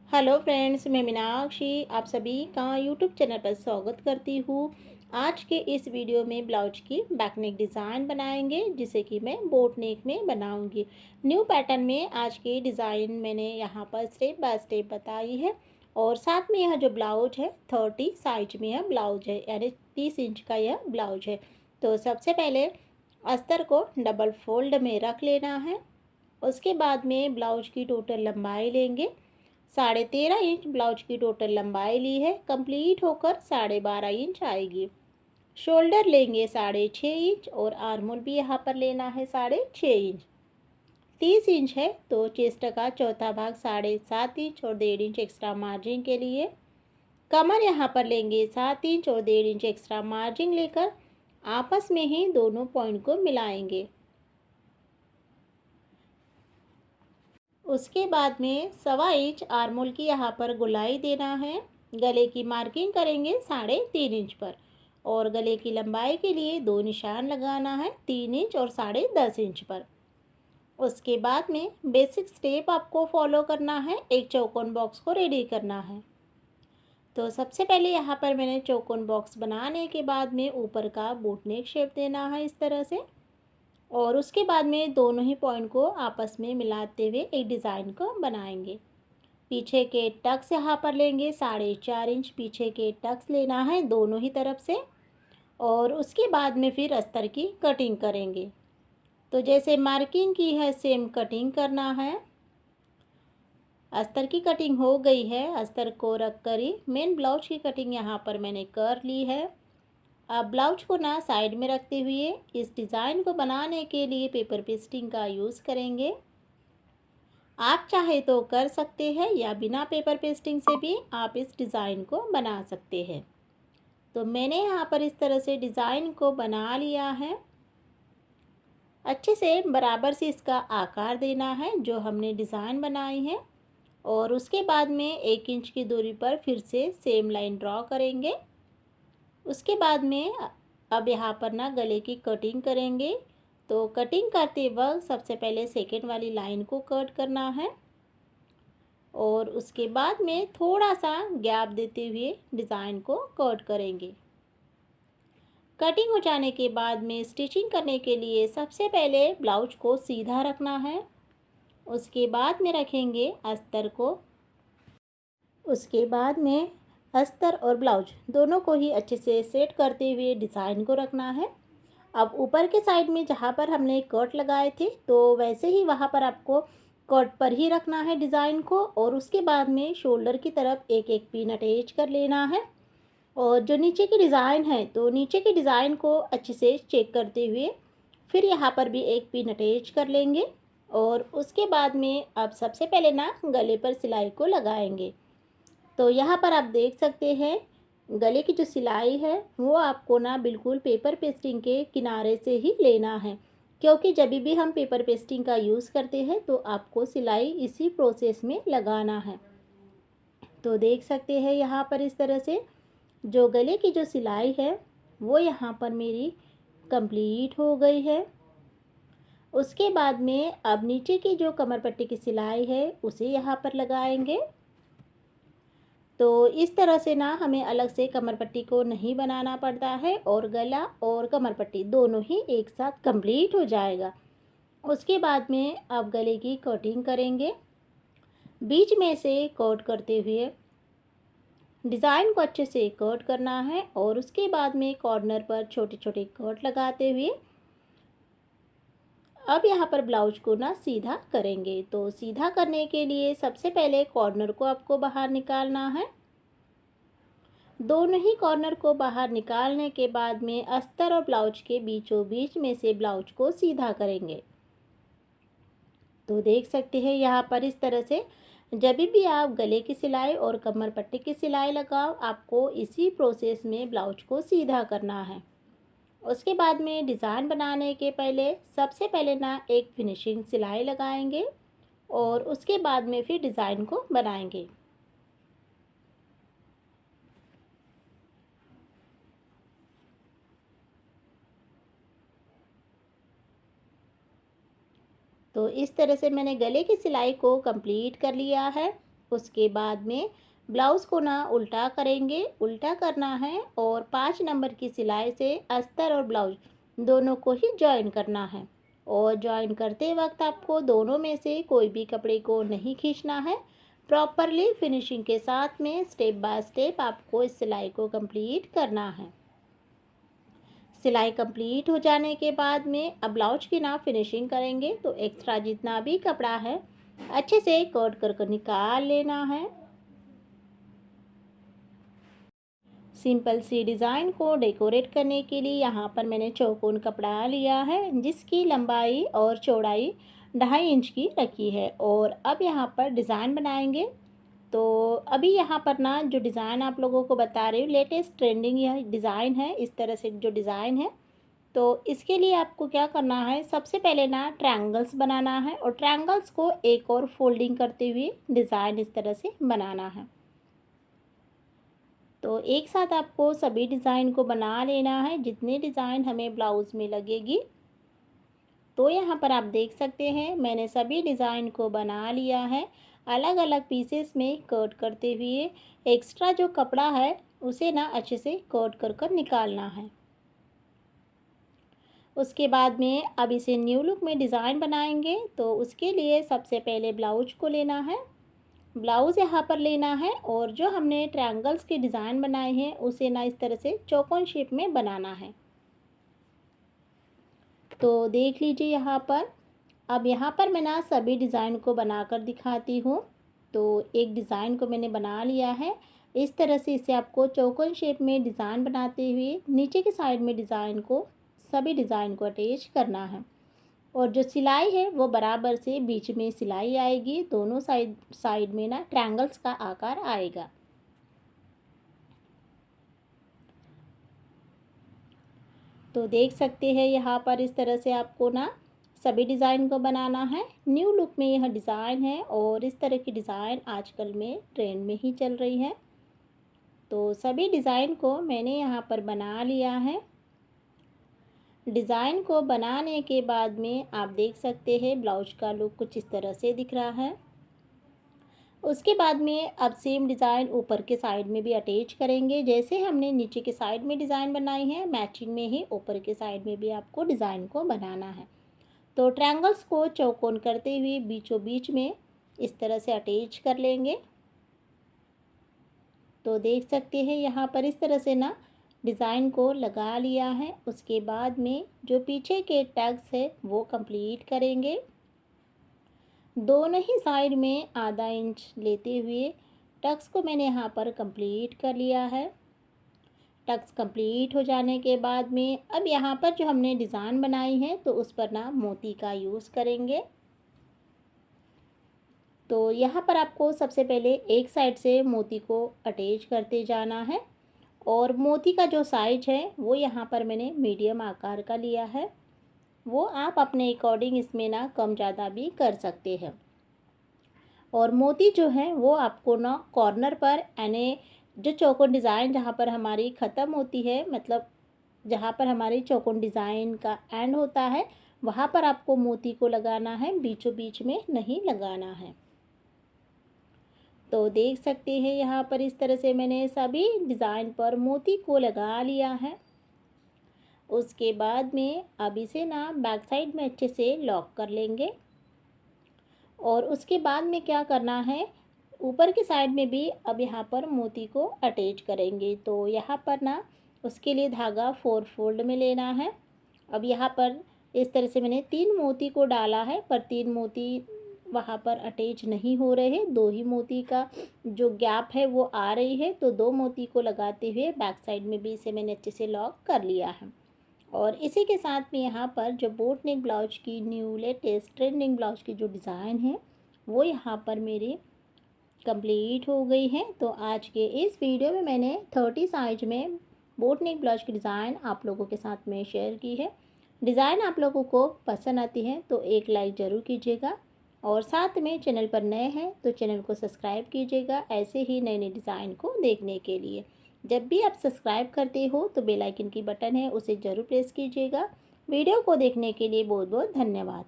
Hello friends, मैं मीनाक्षी आप सभी का यूट्यूब चैनल पर स्वागत करती हूँ। आज के इस वीडियो में ब्लाउज की बैक नेक डिज़ाइन बनाएंगे, जिसे कि मैं बोट नेक में बनाऊंगी। न्यू पैटर्न में आज की डिज़ाइन मैंने यहाँ पर स्टेप बाय स्टेप बताई है। और साथ में यह जो ब्लाउज है 30 साइज में यह ब्लाउज है, यानी 30 इंच का यह ब्लाउज है। तो सबसे पहले अस्तर को डबल फोल्ड में रख लेना है। उसके बाद में ब्लाउज की टोटल लंबाई लेंगे। 13.5 इंच ब्लाउज की टोटल लंबाई ली है, कंप्लीट होकर 12.5 इंच आएगी। शोल्डर लेंगे 6.5 इंच और आर्मोल भी यहाँ पर लेना है 6.5 इंच। 30 इंच है तो चेस्ट का चौथा भाग 7.5 इंच और 1.5 इंच एक्स्ट्रा मार्जिन के लिए। कमर यहाँ पर लेंगे 7 इंच और 1.5 इंच एक्स्ट्रा मार्जिन लेकर आपस में ही दोनों पॉइंट को मिलाएंगे। उसके बाद में 1.25 इंच आर्मोल की यहाँ पर गोलाई देना है। गले की मार्किंग करेंगे 3.5 इंच पर और गले की लंबाई के लिए 2 निशान लगाना है, 3 इंच और 10.5 इंच पर। उसके बाद में बेसिक स्टेप आपको फॉलो करना है, एक चौकोन बॉक्स को रेडी करना है। तो सबसे पहले यहाँ पर मैंने चौकोन बॉक्स बनाने के बाद में ऊपर का बोट नेक शेप देना है इस तरह से। और उसके बाद में दोनों ही पॉइंट को आपस में मिलाते हुए एक डिज़ाइन को बनाएंगे। पीछे के टक्स यहाँ पर लेंगे 4.5 इंच, पीछे के टक्स लेना है दोनों ही तरफ से। और उसके बाद में फिर अस्तर की कटिंग करेंगे। तो जैसे मार्किंग की है सेम कटिंग करना है। अस्तर की कटिंग हो गई है, अस्तर को रख कर ही मेन ब्लाउज की कटिंग यहाँ पर मैंने कर ली है। अब ब्लाउज को ना साइड में रखते हुए इस डिज़ाइन को बनाने के लिए पेपर पेस्टिंग का यूज़ करेंगे। आप चाहे तो कर सकते हैं या बिना पेपर पेस्टिंग से भी आप इस डिज़ाइन को बना सकते हैं। तो मैंने यहाँ पर इस तरह से डिज़ाइन को बना लिया है। अच्छे से बराबर से इसका आकार देना है जो हमने डिज़ाइन बनाई है। और उसके बाद में 1 इंच की दूरी पर फिर से सेम लाइन ड्रॉ करेंगे। उसके बाद में अब यहाँ पर ना गले की कटिंग करेंगे। तो कटिंग करते वक्त सबसे पहले सेकेंड वाली लाइन को कट करना है और उसके बाद में थोड़ा सा गैप देते हुए डिज़ाइन को कट करेंगे। कटिंग हो जाने के बाद में स्टिचिंग करने के लिए सबसे पहले ब्लाउज को सीधा रखना है। उसके बाद में रखेंगे अस्तर को। उसके बाद में अस्तर और ब्लाउज दोनों को ही अच्छे से सेट करते हुए डिज़ाइन को रखना है। अब ऊपर के साइड में जहाँ पर हमने कट लगाए थे तो वैसे ही वहाँ पर आपको कट पर ही रखना है डिज़ाइन को। और उसके बाद में शोल्डर की तरफ एक एक पिन अटैच कर लेना है। और जो नीचे की डिज़ाइन है तो नीचे की डिज़ाइन को अच्छे से चेक करते हुए फिर यहाँ पर भी एक पिन अटैच कर लेंगे। और उसके बाद में अब सबसे पहले ना गले पर सिलाई को लगाएंगे। तो यहाँ पर आप देख सकते हैं गले की जो सिलाई है वो आपको ना बिल्कुल पेपर पेस्टिंग के किनारे से ही लेना है, क्योंकि जब भी हम पेपर पेस्टिंग का यूज़ करते हैं तो आपको सिलाई इसी प्रोसेस में लगाना है। तो देख सकते हैं यहाँ पर इस तरह से जो गले की जो सिलाई है वो यहाँ पर मेरी कंप्लीट हो गई है। उसके बाद में अब नीचे की जो कमर पट्टी की सिलाई है उसे यहाँ पर लगाएंगे। तो इस तरह से ना हमें अलग से कमर पट्टी को नहीं बनाना पड़ता है और गला और कमर पट्टी दोनों ही एक साथ कंप्लीट हो जाएगा। उसके बाद में अब गले की कटिंग करेंगे। बीच में से कट करते हुए डिज़ाइन को अच्छे से कट करना है और उसके बाद में कॉर्नर पर छोटे छोटे कट लगाते हुए अब यहाँ पर ब्लाउज को ना सीधा करेंगे। तो सीधा करने के लिए सबसे पहले कॉर्नर को आपको बाहर निकालना है। दोनों ही कॉर्नर को बाहर निकालने के बाद में अस्तर और ब्लाउज के बीचों बीच में से ब्लाउज को सीधा करेंगे। तो देख सकते हैं यहाँ पर इस तरह से जब भी आप गले की सिलाई और कमर पट्टी की सिलाई लगाओ आपको इसी प्रोसेस में ब्लाउज को सीधा करना है। उसके बाद में डिज़ाइन बनाने के पहले सबसे पहले ना एक फिनिशिंग सिलाई लगाएंगे और उसके बाद में फिर डिज़ाइन को बनाएंगे। तो इस तरह से मैंने गले की सिलाई को कंप्लीट कर लिया है। उसके बाद में ब्लाउज़ को ना उल्टा करेंगे, उल्टा करना है और 5 नंबर की सिलाई से अस्तर और ब्लाउज दोनों को ही जॉइन करना है। और जॉइन करते वक्त आपको दोनों में से कोई भी कपड़े को नहीं खींचना है। प्रॉपरली फिनिशिंग के साथ में स्टेप बाय स्टेप आपको इस सिलाई को कंप्लीट करना है। सिलाई कंप्लीट हो जाने के बाद में अब ब्लाउज की ना फिनिशिंग करेंगे। तो एक्स्ट्रा जितना भी कपड़ा है अच्छे से कट कर निकाल लेना है। सिंपल सी डिज़ाइन को डेकोरेट करने के लिए यहाँ पर मैंने चौकोन कपड़ा लिया है जिसकी लंबाई और चौड़ाई 2.5 इंच की रखी है। और अब यहाँ पर डिज़ाइन बनाएंगे। तो अभी यहाँ पर ना जो डिज़ाइन आप लोगों को बता रही हूँ, लेटेस्ट ट्रेंडिंग यह डिज़ाइन है। इस तरह से जो डिज़ाइन है, तो इसके लिए आपको क्या करना है, सबसे पहले ना ट्रायंगल्स बनाना है और ट्रायंगल्स को एक और फोल्डिंग करते हुए डिज़ाइन इस तरह से बनाना है। तो एक साथ आपको सभी डिज़ाइन को बना लेना है जितने डिज़ाइन हमें ब्लाउज़ में लगेगी। तो यहाँ पर आप देख सकते हैं मैंने सभी डिज़ाइन को बना लिया है। अलग अलग पीसेस में कट करते हुए एक्स्ट्रा जो कपड़ा है उसे ना अच्छे से कट कर निकालना है। उसके बाद में अब इसे न्यू लुक में डिज़ाइन बनाएंगे। तो उसके लिए सबसे पहले ब्लाउज को लेना है, ब्लाउज़ यहाँ पर लेना है और जो हमने ट्रायंगल्स के डिज़ाइन बनाए हैं उसे ना इस तरह से चौकोन शेप में बनाना है। तो देख लीजिए यहाँ पर, अब यहाँ पर मैं ना सभी डिज़ाइन को बनाकर दिखाती हूँ। तो एक डिज़ाइन को मैंने बना लिया है। इस तरह से इसे आपको चौकोन शेप में डिज़ाइन बनाते हुए नीचे की साइड में डिज़ाइन को सभी डिज़ाइन को अटैच करना है। और जो सिलाई है वो बराबर से बीच में सिलाई आएगी, दोनों साइड में ना ट्रायंगल्स का आकार आएगा। तो देख सकते हैं यहाँ पर इस तरह से आपको ना सभी डिज़ाइन को बनाना है। न्यू लुक में यह डिज़ाइन है और इस तरह की डिज़ाइन आजकल में ट्रेंड में ही चल रही है। तो सभी डिज़ाइन को मैंने यहाँ पर बना लिया है। डिज़ाइन को बनाने के बाद में आप देख सकते हैं ब्लाउज का लुक कुछ इस तरह से दिख रहा है। उसके बाद में अब सेम डिज़ाइन ऊपर के साइड में भी अटैच करेंगे। जैसे हमने नीचे के साइड में डिज़ाइन बनाई है, मैचिंग में ही ऊपर के साइड में भी आपको डिज़ाइन को बनाना है। तो ट्रायंगल्स को चौकोन करते हुए बीचों बीच में इस तरह से अटैच कर लेंगे। तो देख सकते हैं यहाँ पर इस तरह से ना डिज़ाइन को लगा लिया है। उसके बाद में जो पीछे के टैग्स है वो कंप्लीट करेंगे। दोनों ही साइड में आधा इंच लेते हुए टक्स को मैंने यहाँ पर कंप्लीट कर लिया है। टक्स कंप्लीट हो जाने के बाद में अब यहाँ पर जो हमने डिज़ाइन बनाई है तो उस पर ना मोती का यूज़ करेंगे। तो यहाँ पर आपको सबसे पहले एक साइड से मोती को अटैच करते जाना है और मोती का जो साइज है वो यहाँ पर मैंने मीडियम आकार का लिया है। वो आप अपने अकॉर्डिंग इसमें ना कम ज़्यादा भी कर सकते हैं। और मोती जो है वो आपको ना कॉर्नर पर यानी जो चौकोन डिज़ाइन जहाँ पर हमारी ख़त्म होती है, मतलब जहाँ पर हमारी चौकोन डिज़ाइन का एंड होता है वहाँ पर आपको मोती को लगाना है, बीचों बीच में नहीं लगाना है। तो देख सकते हैं यहाँ पर इस तरह से मैंने सभी डिज़ाइन पर मोती को लगा लिया है। उसके बाद में अब इसे ना बैक साइड में अच्छे से लॉक कर लेंगे। और उसके बाद में क्या करना है, ऊपर की साइड में भी अब यहाँ पर मोती को अटैच करेंगे। तो यहाँ पर ना उसके लिए धागा 4 फोल्ड में लेना है। अब यहाँ पर इस तरह से मैंने 3 मोती को डाला है, पर 3 मोती वहाँ पर अटैच नहीं हो रहे हैं। 2 ही मोती का जो गैप है वो आ रही है। तो 2 मोती को लगाते हुए बैक साइड में भी इसे मैंने अच्छे से लॉक कर लिया है। और इसी के साथ में यहाँ पर जो बोट नेक ब्लाउज की न्यू लेटेस्ट ट्रेंडिंग ब्लाउज की जो डिज़ाइन है वो यहाँ पर मेरी कंप्लीट हो गई है। तो आज के इस वीडियो में मैंने 30 साइज में बोट नेक ब्लाउज की डिज़ाइन आप लोगों के साथ में शेयर की है। डिज़ाइन आप लोगों को पसंद आती है तो एक लाइक ज़रूर कीजिएगा और साथ में चैनल पर नए हैं तो चैनल को सब्सक्राइब कीजिएगा ऐसे ही नए नए डिज़ाइन को देखने के लिए। जब भी आप सब्सक्राइब करते हो तो बेल आइकन की बटन है उसे ज़रूर प्रेस कीजिएगा। वीडियो को देखने के लिए बहुत बहुत धन्यवाद।